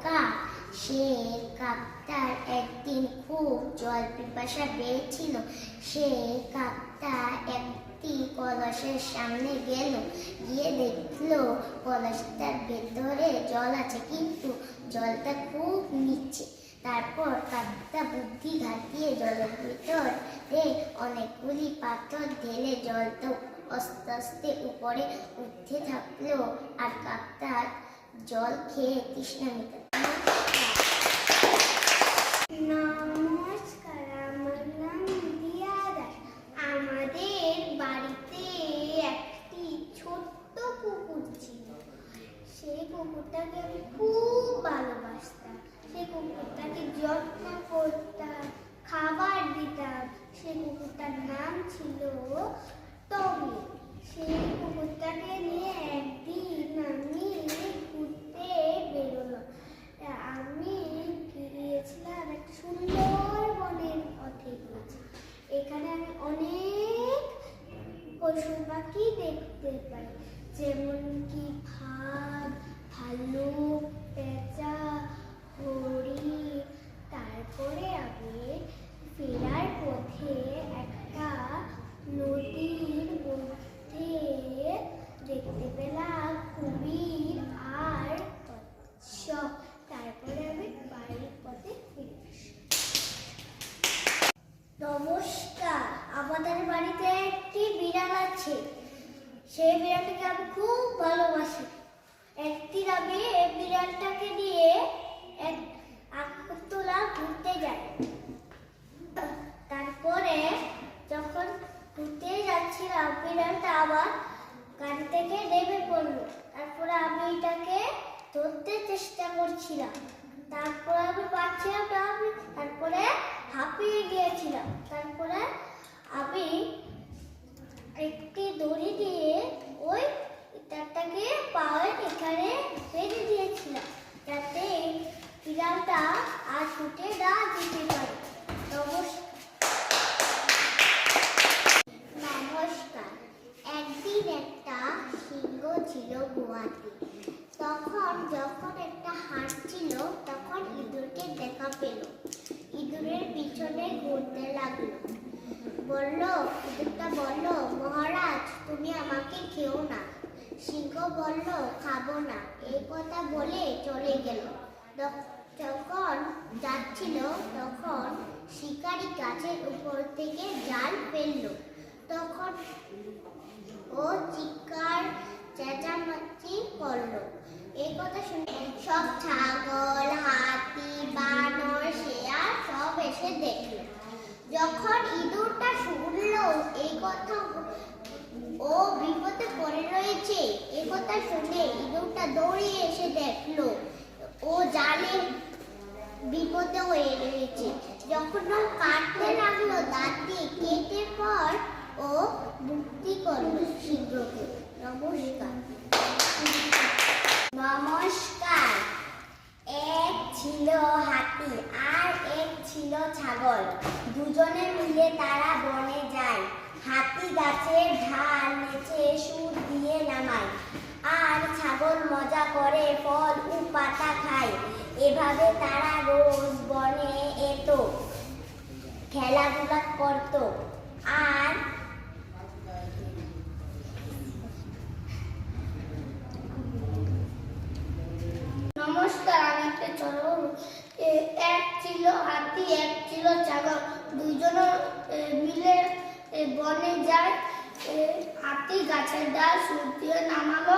কাক। সে কাকটার একদিন খুব জল পিপাসা পেয়েছিল। সে কাকটা একটি কলসের সামনে গেল, গিয়ে দেখলো কলসটার ভেতরে জল আছে, কিন্তু জলটা খুব নিচে। তারপর কাকটা বুদ্ধি খাটিয়ে জলের ভিতরে অনেকগুলি পাথর ঢেলে জলটা আস্তে আস্তে উপরে উঠতে থাকলো, আর কাকটা জল খেয়ে তৃষ্ণা মেটালো। নমস্কার, আমার নাম দিয়া দাস। আমাদের বাড়িতে একটি ছোট্ট কুকুর ছিল। সেই কুকুরটাকে আমি খুব ভালোবাসতাম। সেই কুকুরটাকে যত্ন করতাম, খাবার দিতাম। সেই কুকুরটার নাম ছিল টমি। সেই কুকুরটাকে নিয়ে একদিন আমি ঘুরতে বেরোলাম। আমি গিয়েছিলাম একটা সুন্দর বনের পথে গিয়েছি। এখানে আমি অনেক পশু পাখি দেখতে পাই, যেমন কি ভাগ, ভাল্লুক, পেঁচা, হরিণ। তারপরে আমি ফেরার পথে একটা নদীর মধ্যে দেখতে পেলাম কুমির আর কচ্ছপ। তারপরে আমি বাড়ির পথে ফিরে আসি। নমস্কার, আমাদের বাড়িতে একটি বিড়াল আছে। সেই বিড়ালটাকে আমি খুব ভালোবাসি। একদিন আমি এই বিড়ালটাকে নিয়ে এক আগরতলা ঘুরতে যাই। তারপরে যখন ঘুরতে যাচ্ছিলাম, বিড়ালটা আমার গাড়ি থেকে নেমে পড়লো। তারপরে আমি এটাকে ধরতে চেষ্টা করছিলাম, তারপরে আমি পাচ্ছিলাম না। তারপরে হাঁপিয়ে গিয়েছিলাম। তারপরে আমি একটি দড়ি দিয়ে ওই তারটাকে পাওয়ার এখানে বেঁধে দিয়েছিলাম, যাতে বিড়ালটা আর ছুটে না যেতে পারে। নমস্কার, একদিন একটা সিংহ ছিল গুহাতে। যখন একটা হাট ছিল, তখন ইঁদুরকে দেখা পেল। ইঁদুরের পিছনে ঘুরতে লাগলো। ইঁদুরটা বলল, মহারাজ, তুমি আমাকে খেও না। সিংহ বলল, খাবো না। এই কথা বলে চলে গেল। যখন যাচ্ছিল, তখন শিকারী গাছের উপর থেকে জাল ফেললো। তখন ও চিৎকার চেঁচামেচি করলো। এই কথা শুনে সব ছাগল, হাতি, বানর, শেয়াল সব এসে দেখলো। যখন ইঁদুরটা শুনলো এই কথা, ও বিপদে পড়ে রয়েছে, এই কথা শুনে ইঁদুরটা দৌড়িয়ে এসে দেখলো ও জালে বিপদে হয়ে রয়েছে। যখন ও কাটতে লাগলো, দাঁত দিয়ে কেটে পর ও মুক্তি করলো সিংহকে। নমস্কার। নমস্কার, এক ছিল হাতি আর এক ছিল ছাগল। দুজনে মিলে তারা বনে যায়। হাতি গাছের ঢাল নিচে সুর দিয়ে নামায়, আর ছাগল মজা করে ফল ও পাতা খায়। এভাবে তারা রোজ বনে যেত, খেলাধুলা করত। আর নমস্কার, আমি একটা ছোট এক ছিল হাতি, এক ছিল ছাগল। দুইজন মিলে বনে যায়। হাতি গাছের ডাল সুর দিয়ে নামালো।